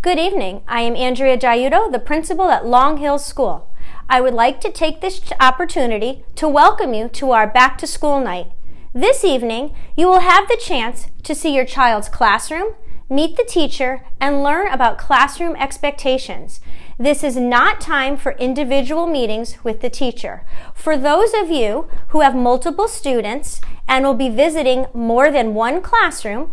Good evening. I am Andrea Giudo, the principal at Long Hill School. I would like to take this opportunity to welcome you to our back to school night. This evening, you will have the chance to see your child's classroom, meet the teacher, and learn about classroom expectations. This is not time for individual meetings with the teacher. For those of you who have multiple students and will be visiting more than one classroom,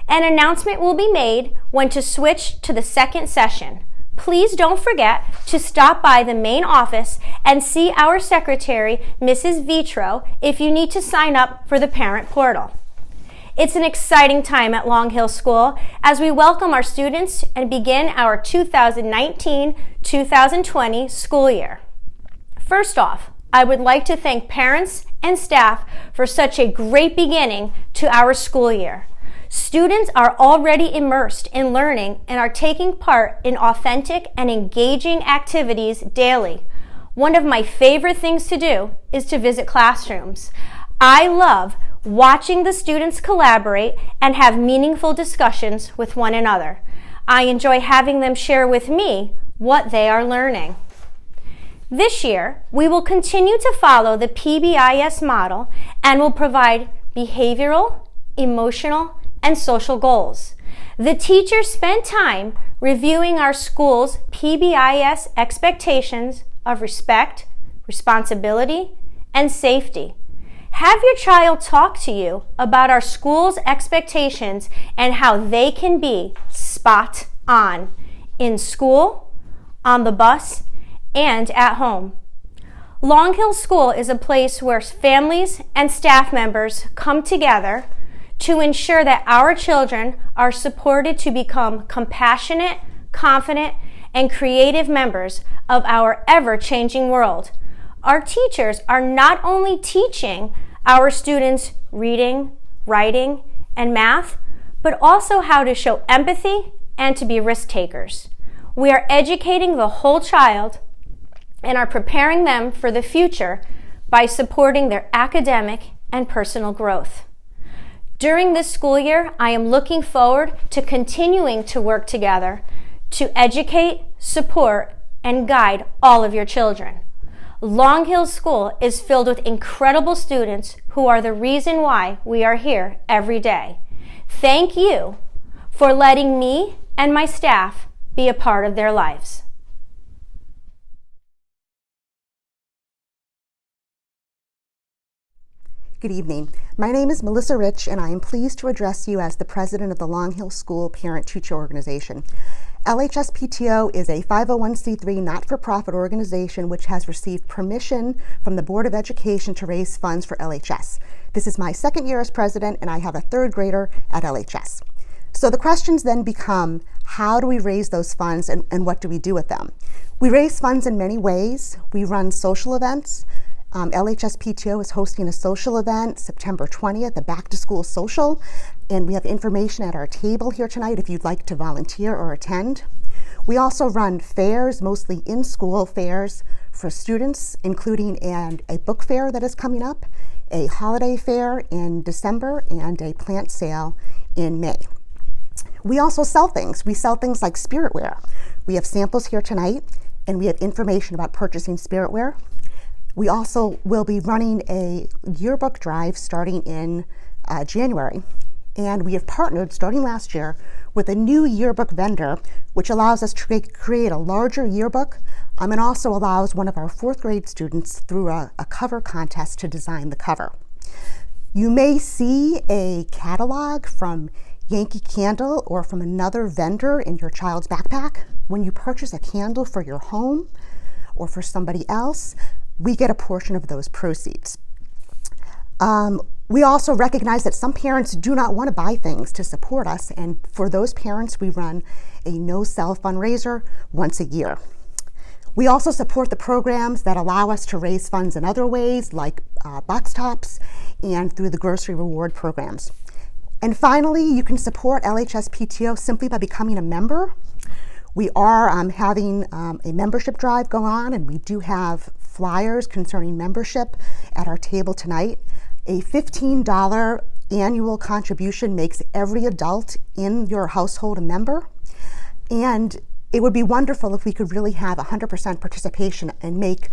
an announcement will be made when to switch to the second session. Please don't forget to stop by the main office and see our secretary, Mrs. Vitro, if you need to sign up for the parent portal. It's an exciting time at Long Hill School as we welcome our students and begin our 2019-2020 school year. First off, I would like to thank parents and staff for such a great beginning to our school year. Students are already immersed in learning and are taking part in authentic and engaging activities daily. One of my favorite things to do is to visit classrooms. I love watching the students collaborate and have meaningful discussions with one another. I enjoy having them share with me what they are learning. This year, we will continue to follow the PBIS model and will provide behavioral, emotional, and social goals. The teachers spent time reviewing our school's PBIS expectations of respect, responsibility, and safety. Have your child talk to you about our school's expectations and how they can be spot on in school, on the bus, and at home. Long Hill School is a place where families and staff members come together to ensure that our children are supported to become compassionate, confident, and creative members of our ever-changing world. Our teachers are not only teaching our students reading, writing, and math, but also how to show empathy and to be risk takers. We are educating the whole child and are preparing them for the future by supporting their academic and personal growth. During this school year, I am looking forward to continuing to work together to educate, support, and guide all of your children. Long Hill School is filled with incredible students who are the reason why we are here every day. Thank you for letting me and my staff be a part of their lives. Good evening. My name is Melissa Rich, and I am pleased to address you as the president of the Long Hill School Parent-Teacher Organization. LHSPTO is a 501c3 not-for-profit organization which has received permission from the Board of Education to raise funds for LHS. This is my second year as president, and I have a third grader at LHS. So the questions then become, how do we raise those funds and what do we do with them? We raise funds in many ways. We run social events. LHSPTO is hosting a social event September 20th, a back-to-school social, and we have information at our table here tonight if you'd like to volunteer or attend. We also run fairs, mostly in-school fairs for students, including a book fair that is coming up, a holiday fair in December, and a plant sale in May. We also sell things. We sell things like spiritware. We have samples here tonight, and we have information about purchasing spiritware. We also will be running a yearbook drive starting in January. And we have partnered, starting last year, with a new yearbook vendor, which allows us to create a larger yearbook and also allows one of our fourth grade students through a cover contest to design the cover. You may see a catalog from Yankee Candle or from another vendor in your child's backpack. When you purchase a candle for your home or for somebody else, we get a portion of those proceeds. We also recognize that some parents do not want to buy things to support us, and for those parents, we run a no-sell fundraiser once a year. We also support the programs that allow us to raise funds in other ways, like box tops and through the grocery reward programs. And finally, you can support LHSPTO simply by becoming a member. We are having a membership drive go on, and we do have flyers concerning membership at our table tonight. A $15 annual contribution makes every adult in your household a member. And it would be wonderful if we could really have 100% participation and make,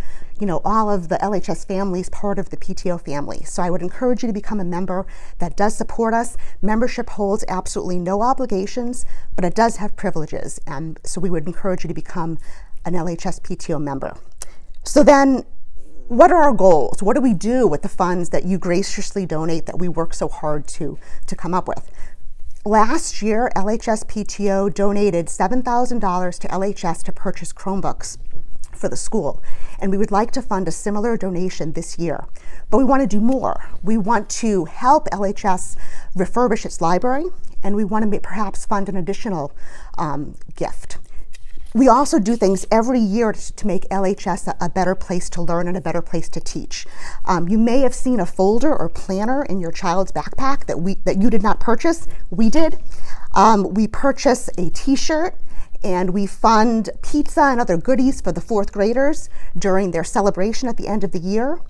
all of the LHS families part of the PTO family. So I would encourage you to become a member that does support us. Membership holds absolutely no obligations, but it does have privileges. And so we would encourage you to become an LHS PTO member. So then, what are our goals? What do we do with the funds that you graciously donate that we work so hard to come up with? Last year, LHS PTO donated $7,000 to LHS to purchase Chromebooks for the school. And we would like to fund a similar donation this year. But we want to do more. We want to help LHS refurbish its library, and we want to perhaps fund an additional gift. We also do things every year to make LHS a better place to learn and a better place to teach. You may have seen a folder or planner in your child's backpack that you did not purchase. We did. We purchase a t-shirt, and we fund pizza and other goodies for the fourth graders during their celebration at the end of the year.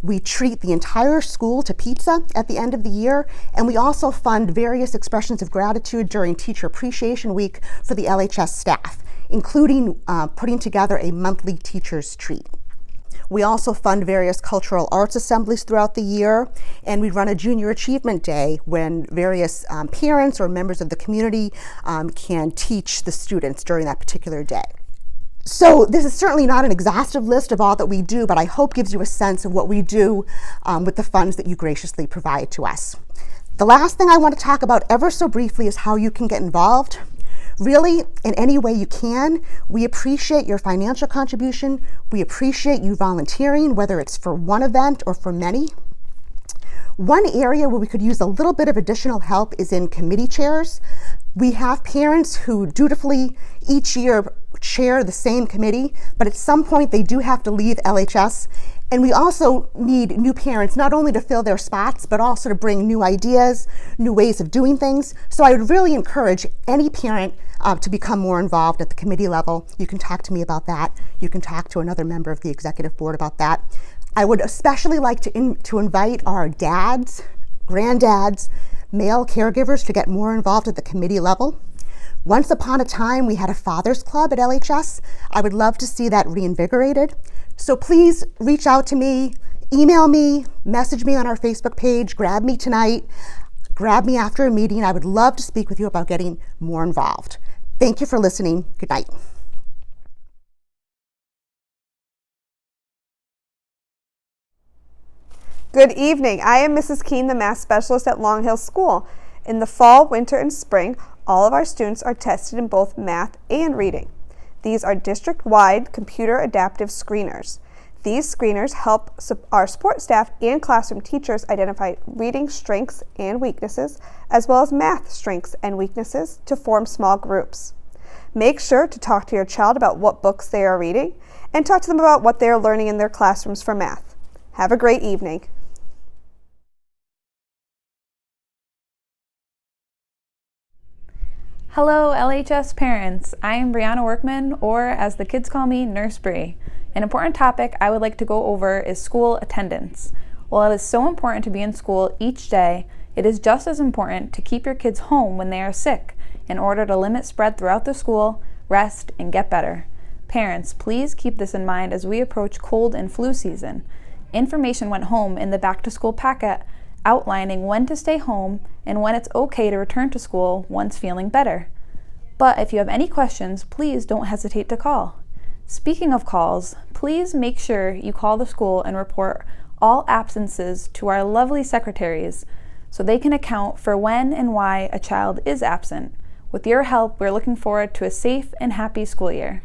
We treat the entire school to pizza at the end of the year, and we also fund various expressions of gratitude during Teacher Appreciation Week for the LHS staff, including putting together a monthly teacher's treat. We also fund various cultural arts assemblies throughout the year, and we run a Junior Achievement Day when various parents or members of the community can teach the students during that particular day. So this is certainly not an exhaustive list of all that we do, but I hope gives you a sense of what we do with the funds that you graciously provide to us. The last thing I want to talk about ever so briefly is how you can get involved. Really, in any way you can. We appreciate your financial contribution. We appreciate you volunteering, whether it's for one event or for many. One area where we could use a little bit of additional help is in committee chairs. We have parents who dutifully each year chair the same committee, but at some point they do have to leave LHS. And we also need new parents, not only to fill their spots, but also to bring new ideas, new ways of doing things. So I would really encourage any parent to become more involved at the committee level. You can talk to me about that. You can talk to another member of the executive board about that. I would especially like to invite our dads, granddads, male caregivers to get more involved at the committee level. Once upon a time, we had a Father's Club at LHS. I would love to see that reinvigorated. So please reach out to me, email me, message me on our Facebook page, grab me tonight, grab me after a meeting. I would love to speak with you about getting more involved. Thank you for listening. Good night. Good evening. I am Mrs. Keene, the math specialist at Long Hill School. In the fall, winter, and spring, all of our students are tested in both math and reading. These are district-wide computer adaptive screeners. These screeners help our support staff and classroom teachers identify reading strengths and weaknesses, as well as math strengths and weaknesses to form small groups. Make sure to talk to your child about what books they are reading and talk to them about what they are learning in their classrooms for math. Have a great evening. Hello LHS parents, I am Brianna Workman, or as the kids call me, Nurse Bree. An important topic I would like to go over is school attendance. While it is so important to be in school each day, it is just as important to keep your kids home when they are sick in order to limit spread throughout the school, rest, and get better. Parents, please keep this in mind as we approach cold and flu season. Information went home in the back to school packet outlining when to stay home and when it's okay to return to school once feeling better. But if you have any questions, please don't hesitate to call. Speaking of calls, please make sure you call the school and report all absences to our lovely secretaries so they can account for when and why a child is absent. With your help, we're looking forward to a safe and happy school year.